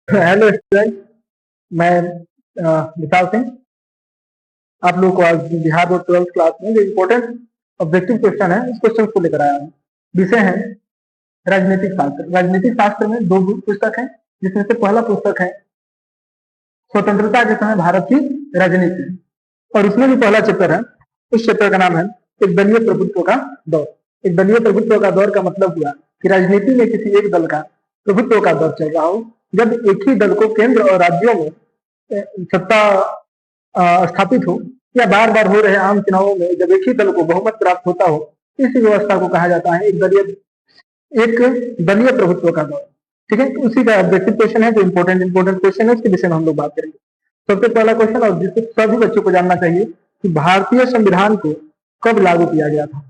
Hello student, मैं विशाल सिंह। आप लोग को आज बिहार बोर्ड 12th क्लास में जो इम्पोर्टेंट ऑब्जेक्टिव क्वेश्चन है उस क्वेश्चन को लेकर आया हूँ। विषय है राजनीतिक शास्त्र। राजनीतिक शास्त्र में दो पुस्तक है, जिसमें से पहला पुस्तक है स्वतंत्रता के समय भारत की राजनीति, और उसमें भी पहला चैप्टर है। उस चैप्टर का नाम है एक दलीय प्रभुत्व का दौर। एक दलीय प्रभुत्व का दौर का मतलब हुआ कि राजनीति में किसी एक दल का प्रभुत्व का दौर चल रहा हो, जब एक ही दल को केंद्र और राज्यों में सत्ता स्थापित हो, या बार बार हो रहे आम चुनावों में जब एक ही दल को बहुमत प्राप्त होता हो, इस व्यवस्था को कहा जाता है एक दलीय प्रभुत्व का दौर। ठीक है, उसी का ऑब्जेक्टिव क्वेश्चन है जो इम्पोर्टेंट क्वेश्चन है, उसके विषय में हम लोग बात करेंगे। सबसे पहला क्वेश्चन, और जिसको सभी बच्चों को जानना चाहिए, कि भारतीय संविधान को कब लागू किया गया था?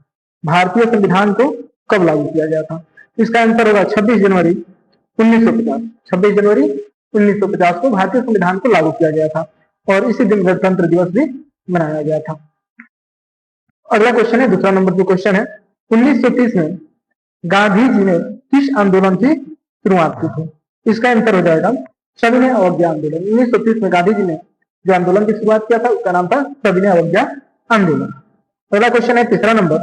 भारतीय संविधान को कब लागू किया गया था? इसका आंसर होगा 26 जनवरी 1950। 26 जनवरी 1950 को भारतीय संविधान को लागू किया गया था, और इसी दिन गणतंत्र दिवस भी मनाया गया था। अगला क्वेश्चन है, दूसरा नंबर जो क्वेश्चन है, 1930 में गांधी जी ने किस आंदोलन की शुरुआत की थी? इसका आंसर हो जाएगा सविनय अवज्ञा आंदोलन। 1930 में गांधी जी ने जो आंदोलन की शुरुआत किया था उसका नाम था सविनय अवज्ञा आंदोलन। अगला क्वेश्चन है, तीसरा नंबर,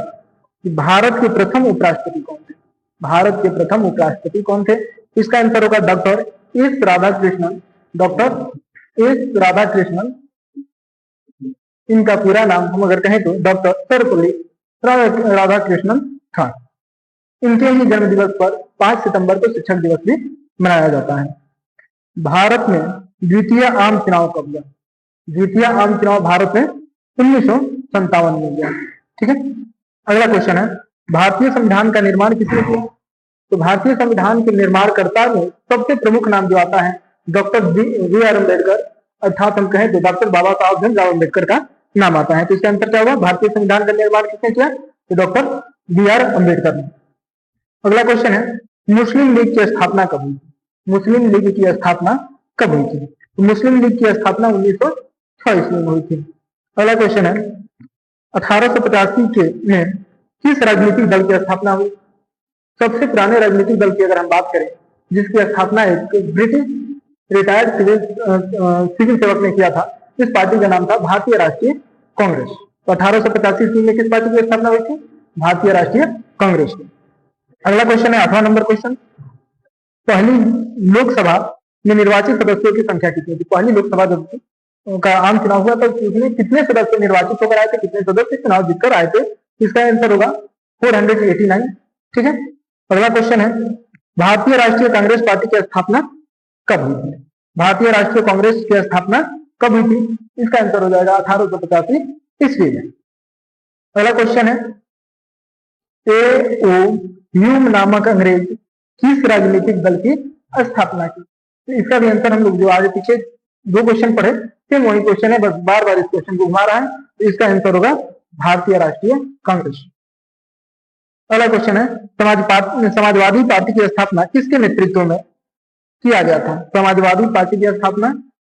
कि भारत के प्रथम उपराष्ट्रपति कौन थे? भारत के प्रथम उपराष्ट्रपति कौन थे? इसका आंसर होगा doctor S Radhakrishnan. Doctor S Radhakrishnan, इनका पूरा नाम हम अगर कहें तो डॉक्टर सर्वपल्ली राधाकृष्णन था। इनके ही जन्म दिवस पर 5 सितंबर को शिक्षक दिवस भी मनाया जाता है। भारत में द्वितीय आम चुनाव कब हुआ? द्वितीय आम चुनाव भारत में 1957 में हुआ। ठीक है, अगला क्वेश्चन है, भारतीय संविधान का निर्माण किसने किया? तो भारतीय संविधान के निर्माणकर्ता में सबसे प्रमुख नाम जो आता है डॉक्टर बी आर अम्बेडकर, अर्थात हम कहें तो डॉक्टर बाबा साहब भीमराव अम्बेडकर का नाम आता है। तो इसका आंसर क्या होगा? भारतीय संविधान का निर्माण किसने किया? तो डॉक्टर बी आर अम्बेडकर ने। अगला क्वेश्चन है, मुस्लिम लीग की स्थापना कब हुई? मुस्लिम लीग की स्थापना कब हुई थी? तो मुस्लिम लीग की स्थापना 1906 ईस्वी में हुई थी। अगला क्वेश्चन है, 1885 के में किस राजनीतिक दल की स्थापना हुई? सबसे पुराने राजनीतिक दल की अगर हम बात करें, जिसकी स्थापना एक ब्रिटिश रिटायर्ड सिविल सेवक ने किया था, इस पार्टी का नाम था भारतीय राष्ट्रीय कांग्रेस। तो 1885 ईस्वी में किस पार्टी की स्थापना हुई थी? भारतीय राष्ट्रीय कांग्रेस की। अगला क्वेश्चन है, 8वां नंबर क्वेश्चन, पहली लोकसभा में निर्वाचित सदस्यों की संख्या कितनी थी? पहली लोकसभा का आम चुनाव हुआ था, उसमें कितने सदस्य निर्वाचित होकर आए थे, कितने सदस्य चुनाव जीतकर आए थे? इसका आंसर होगा 489। ठीक है, अगला क्वेश्चन है, भारतीय राष्ट्रीय कांग्रेस पार्टी की स्थापना कब हुई थी? भारतीय राष्ट्रीय कांग्रेस की स्थापना कब हुई थी? इसका आंसर हो जाएगा 1885 ईस्वी में। अगला क्वेश्चन है, ए.ओ. ह्यूम नामक अंग्रेज किस राजनीतिक दल की स्थापना की? तो इसका भी आंसर हम लोग जो आगे पीछे दो क्वेश्चन पढ़े सेम वही क्वेश्चन है, बस बार बार इस क्वेश्चन को घुमा रहा है। तो इसका आंसर होगा भारतीय राष्ट्रीय कांग्रेस। अगला क्वेश्चन है, समाजवादी पार्टी की स्थापना किसके नेतृत्व में किया गया था? समाजवादी पार्टी की स्थापना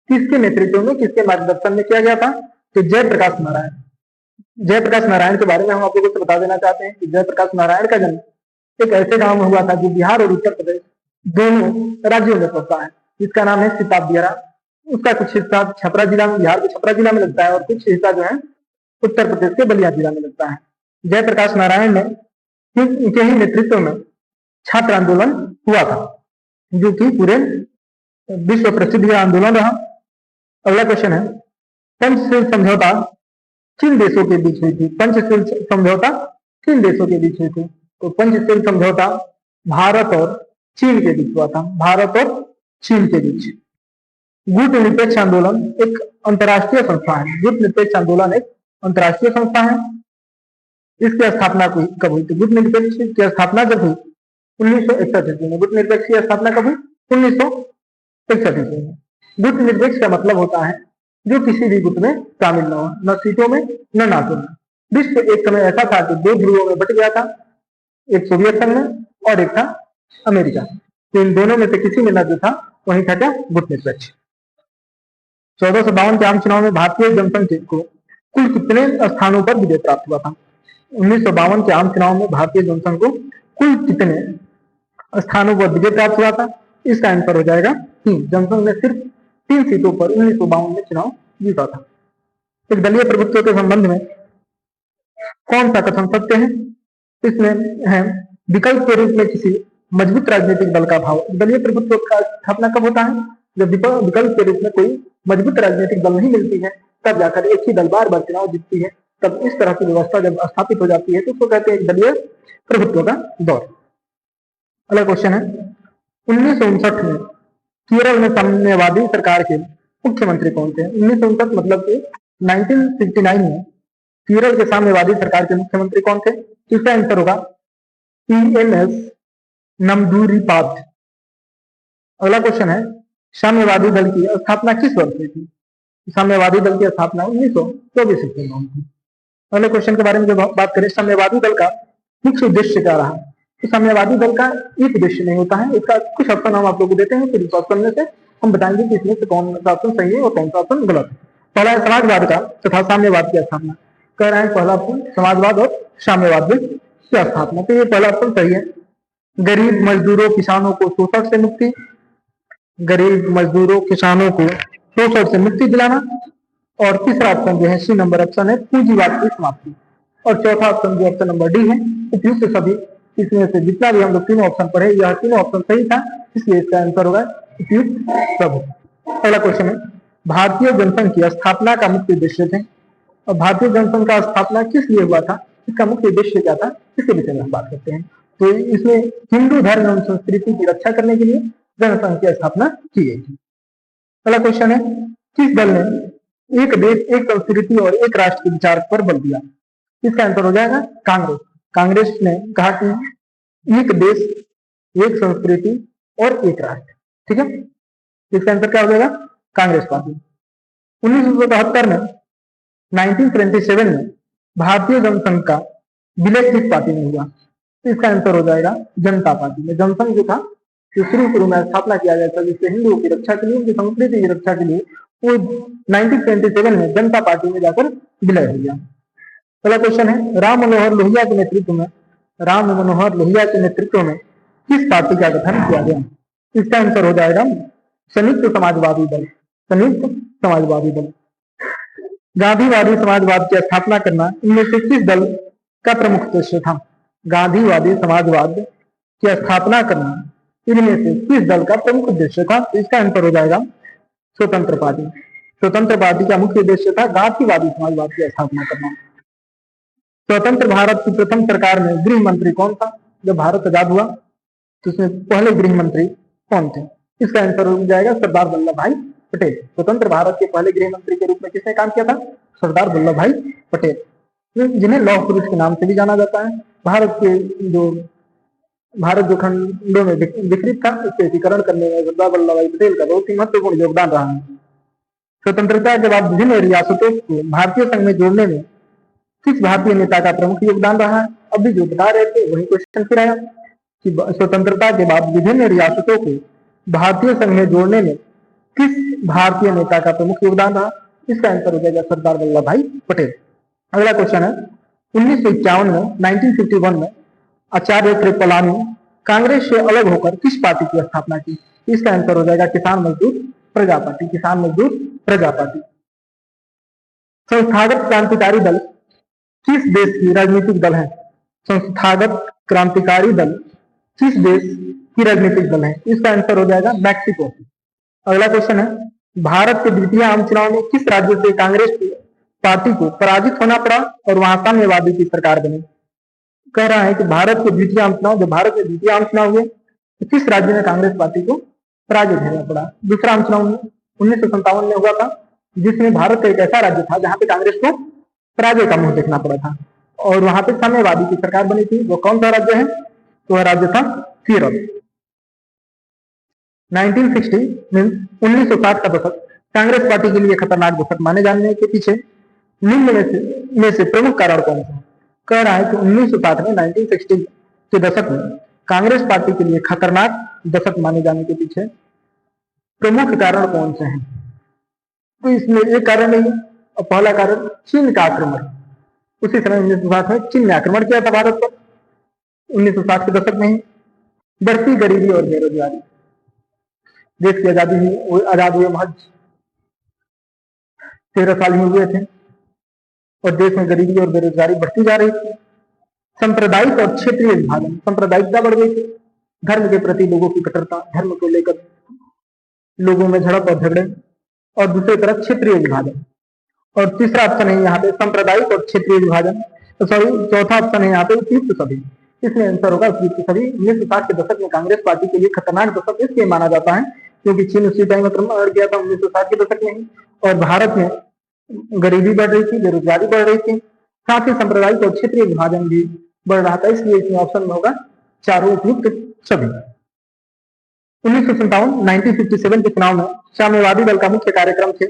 किसके नेतृत्व में, किसके मार्गदर्शन में किया गया था? तो जयप्रकाश नारायण। जयप्रकाश नारायण के बारे में हम आप लोगों को बता देना चाहते हैं कि जयप्रकाश नारायण का जन्म एक ऐसे गांव में हुआ था जो बिहार और उत्तर प्रदेश दोनों राज्यों में पड़ता है, जिसका नाम है सिताब दियारा। उसका कुछ हिस्सा छपरा जिला में, बिहार के छपरा जिला में लगता है, और कुछ हिस्सा जो है उत्तर प्रदेश के बलिया जिला में लगता है। जयप्रकाश नारायण ने उनके ही नेतृत्व में छात्र आंदोलन हुआ था, जो कि पूरे विश्व प्रसिद्ध आंदोलन रहा। अगला क्वेश्चन है, पंचशील समझौता किन देशों के बीच हुई थी? पंचशील समझौता किन देशों के बीच हुई थी? तो पंचशील समझौता भारत और चीन के बीच हुआ था। भारत और चीन के बीच। गुट निरपेक्ष आंदोलन एक अंतर्राष्ट्रीय संस्था है। गुट निरपेक्ष आंदोलन एक अंतर्राष्ट्रीय संस्था है। इसकी स्थापना कब हुई थी? गुट निरपेक्ष की स्थापना जब हुई 1961 ईस्वी में। गुट निरपेक्ष की स्थापना कब हुई? 1961 ईस्वी में। गुट निरपेक्ष का मतलब होता है जो किसी भी गुट में शामिल न हो, न सीटों में न नातों में। विश्व एक समय ऐसा था कि दो ध्रुवों में बट गया था, एक सोवियत संघ में और एक था अमेरिका। तो इन दोनों में से किसी में न जो था वही था क्या? गुट निरपेक्ष। 1452 के आम चुनाव में भारतीय जनसंघ को कुल कितने स्थानों पर विजय प्राप्त हुआ था? 1952 के आम चुनाव में भारतीय जनसंघ को कुल कितने स्थानों पर विजय प्राप्त हुआ था? इसका आंसर हो जाएगा 3। जनसंघ ने सिर्फ 3 सीटों पर 1952 में चुनाव जीता था। एक दलीय प्रभुत्व के संबंध में कौन सा कथन सत्य है? इसमें है विकल्प के रूप में किसी मजबूत राजनीतिक दल का भाव। दलीय प्रभुत्व का स्थापना कब होता है? जब विकल्प के रूप में कोई मजबूत राजनीतिक दल नहीं मिलती है, तब जाकर एक ही दल बार बार चुनाव जीतती है। तब इस तरह की व्यवस्था जब स्थापित हो जाती है तो उसको कहते हैं दलीय प्रभुत्व का दौर। अगला क्वेश्चन है 1959 में केरल में साम्यवादी सरकार के मुख्यमंत्री कौन थे? 1959 मतलब कि 1959 में केरल के साम्यवादी सरकार के मुख्यमंत्री कौन थे? इसका आंसर होगा PMS नंबूदिरिपाद। अगला क्वेश्चन है साम्यवादी दल की स्थापना किस वर्ष में थी? साम्यवादी दल की स्थापना 1924 ईस्वी में हुई थी। अगले क्वेश्चन के बारे में जब बात करें, साम्यवादी दल का मुख्य उद्देश्य क्या रहा? तो साम्यवादी दल का एक उद्देश्य नहीं होता है, इसका कुछ ऑप्शन हम आप लोगों को देते हैं, फिर इस ऑप्शन में से हम बताएंगे कि इसमें से कौन सा ऑप्शन सही है और कौन सा ऑप्शन गलत है। पहला है समाजवाद का तथा साम्यवाद की स्थापना। कह रहे हैं पहला ऑप्शन समाजवाद और साम्यवाद की स्थापना, तो ये पहला ऑप्शन सही है। गरीब मजदूरों किसानों को शोषण से मुक्ति, गरीब मजदूरों किसानों को शोषण से मुक्ति दिलाना। और तीसरा ऑप्शन जो है सी नंबर ऑप्शन है पूंजीवाद की समाप्ति। और चौथा ऑप्शन जो ऑप्शन नंबर डी है उपयुक्त सभी। इसमें से जितना भी हम लोग तीनों ऑप्शन पढ़े यह तीनों ऑप्शन सही था, इसलिए इसका आंसर होगा उपयुक्त सभी। अगला क्वेश्चन है भारतीय जनसंघ की स्थापना का मुख्य उद्देश्य थे। और भारतीय जनसंघ का स्थापना किस लिए हुआ था, इसका मुख्य उद्देश्य क्या था, इसके विषय में हम बात करते हैं। तो इसमें हिंदू धर्म एवं संस्कृति की रक्षा करने के लिए जनसंघ की स्थापना की गई थी। अगला क्वेश्चन है किस दल ने एक देश एक संस्कृति और एक राष्ट्र के विचार पर बल दिया? इसका आंसर हो जाएगा कांग्रेस। कांग्रेस ने कहा कि एक देश एक संस्कृति और एक राष्ट्र, ठीक है। इसका आंसर क्या हो जाएगा? कांग्रेस पार्टी। 1977 में 1977 में भारतीय जनसंघ का विलय किस पार्टी में हुआ? इसका आंसर हो जाएगा जनता पार्टी में। जनसंघ जो था जो शुरू में स्थापना किया गया था जिससे हिंदुओं की रक्षा के लिए, उनकी संस्कृति की रक्षा के लिए, वो 1977 में जनता पार्टी में जाकर विलय हो गया। अगला क्वेश्चन है राम मनोहर लोहिया के नेतृत्व में किस पार्टी का गठन किया गया? इसका आंसर हो जाएगा संयुक्त समाजवादी दल। संयुक्त समाजवादी दल। गांधीवादी समाजवाद की स्थापना करना इनमें से किस दल का प्रमुख उद्देश्य था? गांधीवादी समाजवाद की स्थापना करना इनमें से किस दल का प्रमुख उद्देश्य था? इसका आंसर हो जाएगा स्वतंत्र पार्टी। स्वतंत्र पार्टी का मुख्य उद्देश्य था गांधीवादी समाजवाद की स्थापना करना। स्वतंत्र भारत की प्रथम सरकार में गृह मंत्री कौन था? जब भारत आजाद हुआ तो उसमें पहले गृह मंत्री कौन थे? इसका आंसर हो जाएगा सरदार वल्लभ भाई पटेल। स्वतंत्र भारत के पहले गृह मंत्री के रूप में किसने काम किया था? सरदार वल्लभ भाई पटेल, जिन्हें लौह पुरुष के नाम से भी जाना जाता है। भारत जो खंडों में विस्तृत था उसके एकीकरण करने में सरदार वल्लभ भाई पटेल का बहुत ही महत्वपूर्ण योगदान रहा है। स्वतंत्रता के बाद विभिन्न रियासतों को भारतीय संघ में जोड़ने में किस भारतीय नेता का प्रमुख योगदान रहा है? अभी जो बता रहे थे वही क्वेश्चन फिर आया कि स्वतंत्रता के बाद विभिन्न रियासतों को भारतीय संघ में जोड़ने में किस भारतीय नेता का प्रमुख योगदान रहा? इसका आंसर हो जाएगा सरदार वल्लभ भाई पटेल। अगला क्वेश्चन है 1951 में 1951 में आचार्य कृपलानी कांग्रेस से अलग होकर किस पार्टी की स्थापना की? इसका आंसर हो जाएगा किसान मजदूर प्रजा पार्टी। किसान मजदूर प्रजा पार्टी। संस्थागत क्रांतिकारी दल किस देश की राजनीतिक दल है? संस्थागत क्रांतिकारी दल किस देश की राजनीतिक दल है? इसका आंसर हो जाएगा मैक्सिको। अगला क्वेश्चन है भारत के द्वितीय आम चुनाव में किस राज्य से कांग्रेस पार्टी को पराजित होना पड़ा और वहां साम्यवादी की सरकार बनी? कह रहा है कि भारत के द्वितीय आम चुनाव, जब भारत में द्वितीय आम चुनाव हुए तो किस राज्य में कांग्रेस पार्टी को पराजित होना पड़ा? दूसरा आम चुनाव 1957 में हुआ था, जिसमें भारत का एक ऐसा राज्य था जहां पे कांग्रेस को पराजय का मुंह देखना पड़ा था और वहां पे साम्यवादी की सरकार बनी थी। वो कौन सा राज्य है? तो वह राज्य था केरल। 1960 1960 का दशक कांग्रेस पार्टी के लिए खतरनाक दशक माने जाने के पीछे निम्न में से प्रमुख कारण कौन सा? कह रहा है कि 1960 में 1960 के दशक में कांग्रेस पार्टी के लिए खतरनाक दशक माने जाने के पीछे प्रमुख कारण कौन से हैं? तो इसमें एक कारण नहीं है। और पहला कारण चीन का आक्रमण। उसी समय 1960 में चीन ने आक्रमण किया था भारत पर, 1960 के दशक में ही। बढ़ती गरीबी और बेरोजगारी। देश की आजाद हुए महज 13 साल में हुए थे और देश में गरीबी और बेरोजगारी बढ़ती जा रही थी। सांप्रदायिक और क्षेत्रीय विभाजन, सांप्रदायिकता बढ़ गई थी, धर्म के प्रति लोगों की कट्टरता, धर्म को लेकर लोगों में झड़प और झगड़े, और दूसरी तरफ क्षेत्रीय विभाजन। और तीसरा ऑप्शन है यहाँ पे सांप्रदायिक और क्षेत्रीय विभाजन, तो सॉरी चौथा ऑप्शन है यहाँ पे उपयुक्त सभी। इसमें आंसर होगा उपयुक्त सभी। 1960 के दशक में कांग्रेस पार्टी के लिए खतरनाक दशक इसलिए माना जाता है क्योंकि चीन उसी टाइम आक्रमण किया था 1960 के दशक में ही, और भारत में गरीबी बढ़ रही थी, बेरोजगारी बढ़ रही थी, साथ ही सांप्रदायिक और क्षेत्रीय विभाजन भी बढ़ रहा था। इसलिए इसमें ऑप्शन में होगा चारों उपयुक्त सभी। 1957 के चुनाव में साम्यवादी दल का मुख्य कार्यक्रम थे।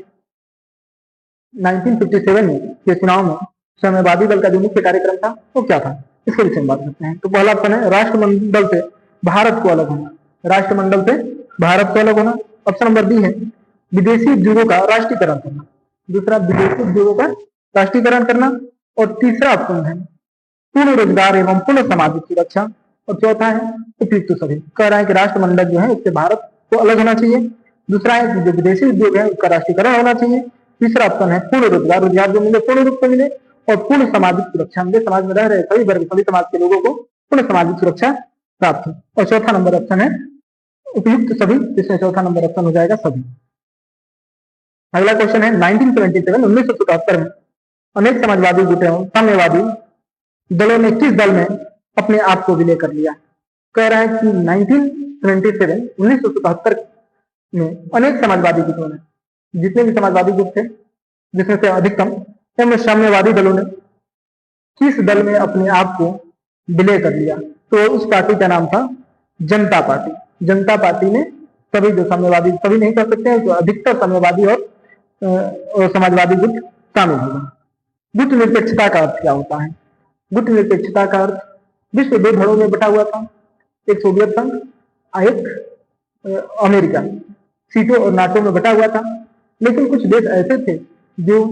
1957 के चुनाव में साम्यवादी दल का जो मुख्य कार्यक्रम था वो क्या था, इसके विषय में बात करते हैं। तो पहला ऑप्शन है राष्ट्रमंडल से भारत को अलग होना, राष्ट्रमंडल से भारत को अलग होना। ऑप्शन नंबर बी है विदेशी उद्योगों का राष्ट्रीयकरण करना, दूसरा विदेशी उद्योगों का राष्ट्रीयकरण करना, और तीसरा ऑप्शन है पूर्ण रोजगार एवं पूर्ण सामाजिक सुरक्षा, और चौथा है उपयुक्त सभी। कह रहा है कि राष्ट्रमंडल जो है उससे भारत को अलग होना चाहिए, दूसरा है जो विदेशी उद्योग है उसका राष्ट्रीयकरण होना चाहिए, तीसरा ऑप्शन है पूर्ण रोजगार, रोजगार जो मिले पूर्ण रूप से मिले, और पूर्ण सामाजिक सुरक्षा मिले, समाज में रह रहे सभी वर्ग सभी समाज के लोगों को पूर्ण सामाजिक सुरक्षा प्राप्त हो। और चौथा नंबर ऑप्शन है उपयुक्त सभी, जिसमें चौथा नंबर ऑप्शन हो जाएगा सभी। अगला क्वेश्चन है 1977 में अनेक समाजवादी गुट एवं साम्यवादी दलों ने किस दल में अपने आप को विलय कर लिया। कह रहा है कि 1977 में अनेक समाजवादी गुटों ने, जितने भी समाजवादी गुट थे जिसमें से अधिकतम उन साम्यवादी दलों ने किस दल में अपने आप को विलय कर लिया। तो उस पार्टी का नाम था जनता पार्टी। जनता पार्टी में सभी जो साम्यवादी, सभी नहीं कर सकते हैं, तो अधिकतर साम्यवादी और समाजवादी गुट शामिल होगा। गुट निरपेक्षता का अर्थ क्या होता है। गुट निरपेक्षता का अर्थ विश्व दो धड़ों में बटा हुआ था, एक सोवियत संघ एक अमेरिका, सीटों और नाटो में बटा हुआ था, लेकिन कुछ देश ऐसे थे जो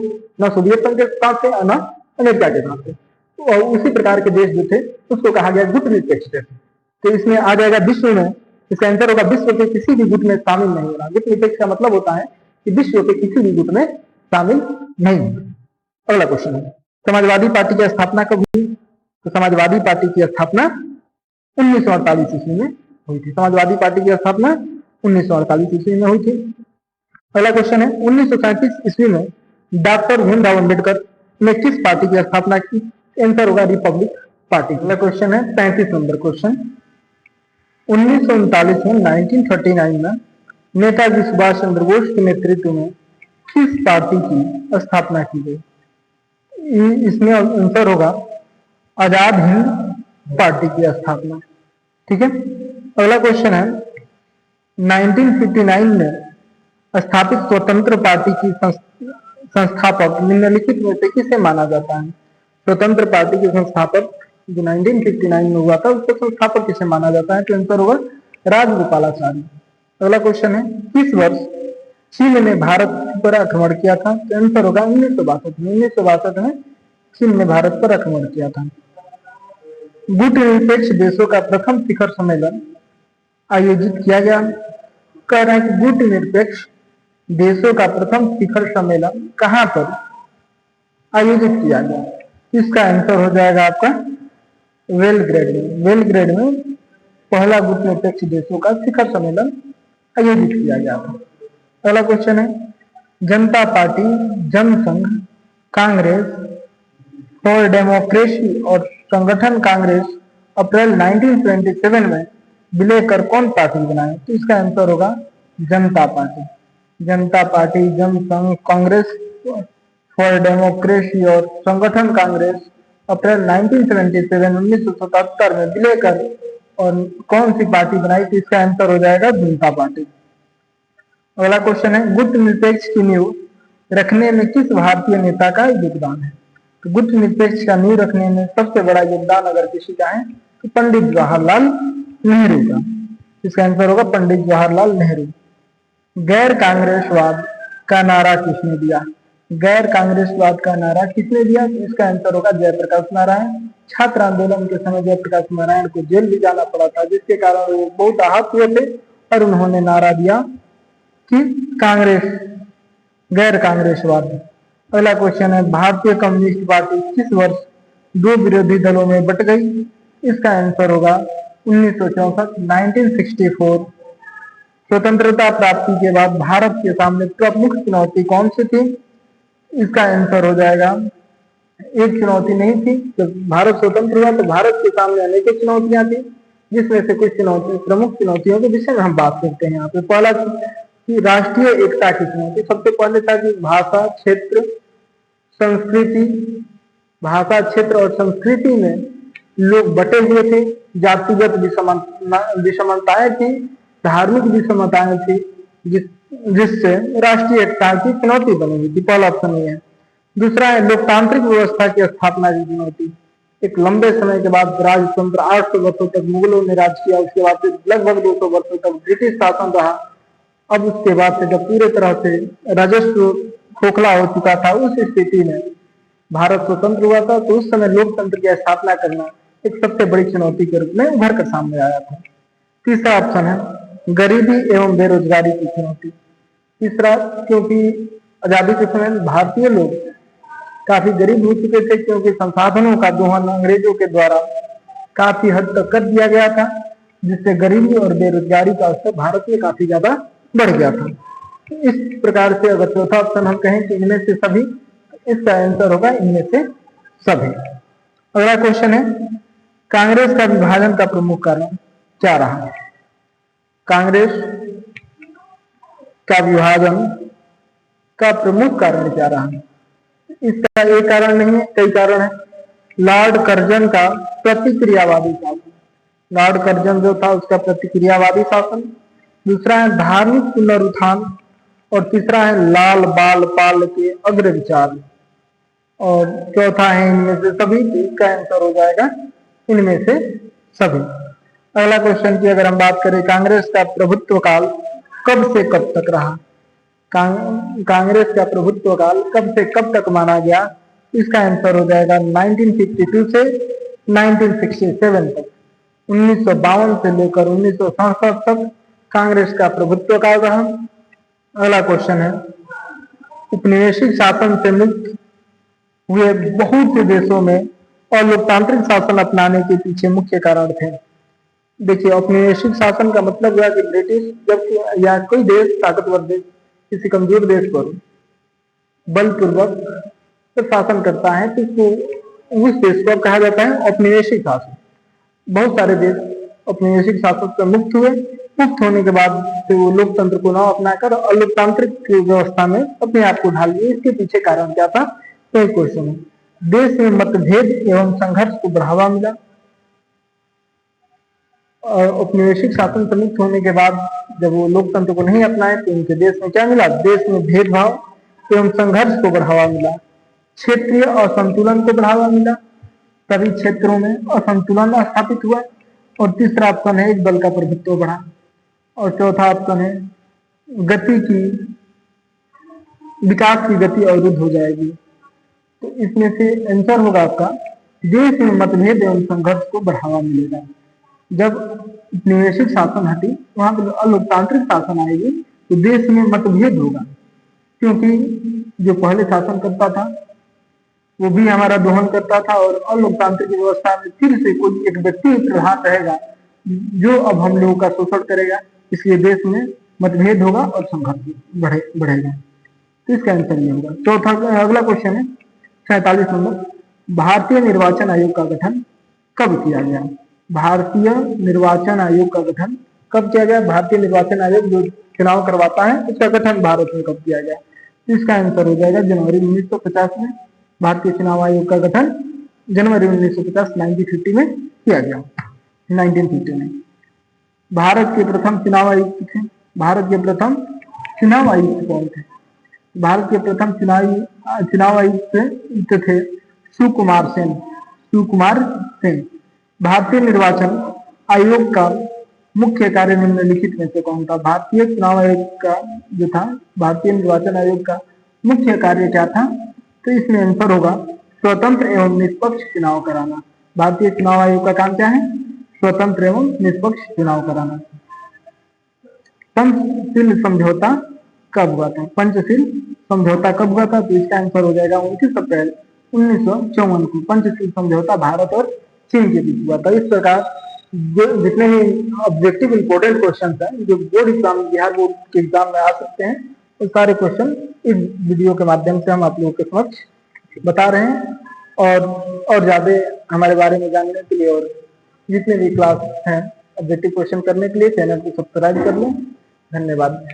न सोवियत संघ के साथ थे और न अमेरिका के साथ थे, और उसी प्रकार के देश जो थे उसको कहा गया गुट निरपेक्ष देश। तो इसमें आ जाएगा विश्व में, इसका आंसर होगा विश्व के किसी भी गुट में शामिल नहीं होना। गुट निरपेक्ष का मतलब होता है कि विश्व के किसी भी गुट में शामिल नहीं होना। अगला क्वेश्चन है समाजवादी पार्टी की स्थापना कब हुई। तो समाजवादी पार्टी की स्थापना 1948 ईस्वी में हुई थी। समाजवादी पार्टी की स्थापना 1948 ईस्वी में हुई थी। अगला क्वेश्चन है 1937 ईस्वी में डॉक्टर भीमराव अम्बेडकर ने किस पार्टी की स्थापना की। आंसर होगा रिपब्लिक पार्टी। अगला क्वेश्चन है 35 नंबर क्वेश्चन। 1939 में 1939 में नेताजी सुभाष चंद्र बोस के नेतृत्व में किस पार्टी की स्थापना की गई। इसमें आंसर होगा आजाद हिंद पार्टी की स्थापना। ठीक है। अगला क्वेश्चन है 1959 में स्थापित स्वतंत्र पार्टी की संस्थापक निम्नलिखित में से किसे माना जाता है। स्वतंत्र पार्टी के संस्थापक जो 1959 में हुआ था उसको संस्थापक किसे माना जाता है। तो आंसर होगा राजगोपालाचारी। अगला क्वेश्चन है किस वर्ष चीन ने भारत पर आक्रमण किया था। तो आंसर होगा 1962 में। 1962 में चीन ने भारत पर आक्रमण किया था। गुट निरपेक्ष देशों का प्रथम शिखर सम्मेलन आयोजित किया गया। कह रहे हैं कि गुट निरपेक्ष देशों का प्रथम शिखर सम्मेलन कहां पर आयोजित किया गया। इसका आंसर हो जाएगा आपका बेलग्रेड में। बेलग्रेड में पहला गुट निरपेक्ष देशों का शिखर सम्मेलन आयोजित किया गया था। अगला क्वेश्चन है जनता पार्टी, जनसंघ, कांग्रेस फॉर डेमोक्रेसी और संगठन कांग्रेस अप्रैल 1927 में विलय कर कौन पार्टी बनाए। तो इसका आंसर होगा जनता पार्टी। जनता पार्टी, जनसंघ, कांग्रेस फॉर डेमोक्रेसी और संगठन कांग्रेस अप्रैल 1977 में विलय कर और कौन सी पार्टी बनाई। तो इसका आंसर हो जाएगा जनता पार्टी। अगला क्वेश्चन है गुट निरपेक्ष की नींव रखने में किस भारतीय नेता का योगदान है। तो गुट निरपेक्ष का नींव रखने में सबसे बड़ा योगदान अगर किसी का है तो पंडित जवाहरलाल नेहरू का। इसका आंसर होगा पंडित जवाहरलाल नेहरू। गैर कांग्रेसवाद का नारा किसने दिया। गैर कांग्रेसवाद का नारा किसने दिया। तो इसका आंसर होगा जयप्रकाश नारायण। छात्र आंदोलन के समय जयप्रकाश नारायण को जेल भी जाना पड़ा था, जिसके कारण वो बहुत आहत हुए थे और उन्होंने नारा दिया कि कांग्रेस गैर कांग्रेसवादी। अगला क्वेश्चन है, भारतीय कम्युनिस्ट पार्टी किस वर्ष दो विरोधी दलों में बट गई? इसका आंसर होगा 1964, 1964। स्वतंत्रता प्राप्ति के बाद भारत के सामने प्रमुख चुनौती कौन सी थी? इसका आंसर हो जाएगा, एक चुनौती नहीं थी। जब भारत स्वतंत्र हुआ तो भारत के सामने अनेक चुनौतियां थी, जिसमें से कुछ चुनौती प्रमुख चुनौतियों के विषय में हम बात करते हैं यहाँ पे। पहला कि राष्ट्रीय एकता की चुनौती। सबसे पहले था कि भाषा, क्षेत्र, संस्कृति, भाषा, क्षेत्र और संस्कृति में लोग बटे हुए थे, जातिगत विषमताएं थी, धार्मिक विषमताएं थी, जिससे राष्ट्रीय एकता की चुनौती बनी हुई थी। पहला ऑप्शन ये है। दूसरा है लोकतांत्रिक व्यवस्था की स्थापना की चुनौती। एक लंबे समय के बाद राजतंत्र 800 वर्षों तक मुगलों ने राज किया, उसके बाद से लगभग 200 वर्षों तक ब्रिटिश शासन रहा। अब उसके बाद से जब पूरे तरह से राजस्व खोखला हो चुका था, उस स्थिति में भारत स्वतंत्र हुआ था, तो उस समय लोकतंत्र की स्थापना करना एक सबसे बड़ी चुनौती के रूप में उभर कर सामने आया था। तीसरा ऑप्शन है गरीबी एवं बेरोजगारी की चुनौती। तीसरा, क्योंकि आजादी के समय भारतीय लोग काफी गरीब हो चुके थे, क्योंकि संसाधनों का दोहन अंग्रेजों के द्वारा काफी हद तक कर दिया गया था, जिससे गरीबी और बेरोजगारी का स्तर भारत में काफी ज्यादा बढ़ गया था। इस प्रकार से अगर चौथा ऑप्शन हम कहें कि इनमें से सभी, इसका आंसर होगा इनमें से सभी। अगला क्वेश्चन है, कांग्रेस का विभाजन का प्रमुख कारण क्या रहा? कांग्रेस का विभाजन का प्रमुख कारण क्या रहा? इसका एक कारण नहीं है, कई कारण है। लॉर्ड कर्जन का प्रतिक्रियावादी शासन। लॉर्ड कर्जन जो था उसका प्रतिक्रियावादी शासन। दूसरा है धार्मिक पुनरुत्थान और तीसरा है लाल बाल पाल के अग्र विचार और चौथा है इनमें से सभी। इसका आंसर हो जाएगा इनमें से सभी। अगला क्वेश्चन की अगर हम बात करें, कांग्रेस का प्रभुत्व काल कब से कब तक रहा? कांग्रेस का प्रभुत्व काल कब से कब तक माना गया? इसका आंसर हो जाएगा 1952 से 1967 तक। 1952 से लेकर 1967 तक कांग्रेस का प्रभुत्व काल रहा। अगला क्वेश्चन है, उपनिवेशिक शासन से मुक्त हुए बहुत से देशों में और लोकतांत्रिक शासन अपनाने के पीछे मुख्य कारण थे। देखिए, औपनिवेशिक शासन का मतलब हुआ कि ब्रिटिश जब या कोई देश, ताकतवर देश किसी कमजोर देश पर बलपूर्वक तो शासन करता है, तो उस देश को कहा जाता है औपनिवेशिक शासन। बहुत सारे देश औपनिवेशिक शासन से मुक्त हुए। मुक्त होने के बाद से वो लोकतंत्र को ना अपनाकर अलोकतांत्रिक व्यवस्था में अपने आप को ढाल लिए। इसके पीछे कारण क्या था? तो एक क्वेश्चन है, देश में मतभेद एवं संघर्ष को बढ़ावा मिला। और औपनिवेशिक शासन से मुक्त होने के बाद जब वो लोकतंत्र को नहीं अपनाए तो उनके देश में क्या मिला? देश में भेदभाव एवं संघर्ष को बढ़ावा मिला। क्षेत्रीय असंतुलन को बढ़ावा मिला, सभी क्षेत्रों में असंतुलन स्थापित हुआ। और तीसरा ऑप्शन है एक दल का प्रभुत्व बढ़ा। और चौथा ऑप्शन है विकास की गति अवरुद्ध हो जाएगी। तो इसमें से आंसर होगा आपका, देश में मतभेद एवं संघर्ष को बढ़ावा मिलेगा। जब उपनिवेशिक शासन हटी, वहां पर अलोकतांत्रिक शासन आएगी तो देश में मतभेद होगा, क्योंकि जो पहले शासन करता था वो भी हमारा दोहन करता था और अलोकतांत्रिक व्यवस्था में फिर से कोई एक व्यक्ति प्रधान रहेगा जो अब हम लोगों का शोषण करेगा। इसलिए देश में मतभेद होगा और संघर्ष बढ़ेगा। तो इसका आंसर ये होगा। चौथा अगला क्वेश्चन है 47 नंबर, भारतीय निर्वाचन आयोग का गठन कब किया गया? भारतीय निर्वाचन आयोग का गठन कब किया गया? भारतीय निर्वाचन आयोग जो चुनाव करवाता है उसका गठन भारत में कब किया गया? इसका आंसर हो जाएगा जनवरी 1950 में। भारतीय चुनाव आयोग का गठन जनवरी 1950 1950 में किया गया। 1950 में भारत के प्रथम चुनाव आयुक्त थे। भारत के प्रथम चुनाव आयुक्त कौन थे? भारत के प्रथम चुनाव आयुक्त थे सुकुमार सेन। सुकुमार सेन। भारतीय निर्वाचन आयोग का मुख्य कार्य निम्नलिखित में से कौन था? भारतीय चुनाव आयोग का जो था, भारतीय निर्वाचन आयोग का मुख्य कार्य क्या था? तो इसमें आंसर होगा स्वतंत्र एवं निष्पक्ष चुनाव कराना। भारतीय चुनाव आयोग का काम क्या है? स्वतंत्र एवं निष्पक्ष चुनाव कराना। संसद समझौता कब हुआ था? पंचशील समझौता कब हुआ था? तो इसका आंसर हो जाएगा 29 अप्रैल 1954 को पंचशील समझौता भारत और चीन के बीच हुआ था। इस प्रकार जो जितने भी ऑब्जेक्टिव इंपोर्टेंट क्वेश्चन है जो बोर्ड एग्जाम, बिहार बोर्ड के एग्जाम में आ सकते हैं, वो सारे क्वेश्चन इस वीडियो के माध्यम से हम आप लोगों के समक्ष बता रहे हैं। और ज्यादा हमारे बारे में जानने के लिए और जितने भी क्लास हैं ऑब्जेक्टिव क्वेश्चन करने के लिए चैनल को सब्सक्राइब कर लें। धन्यवाद।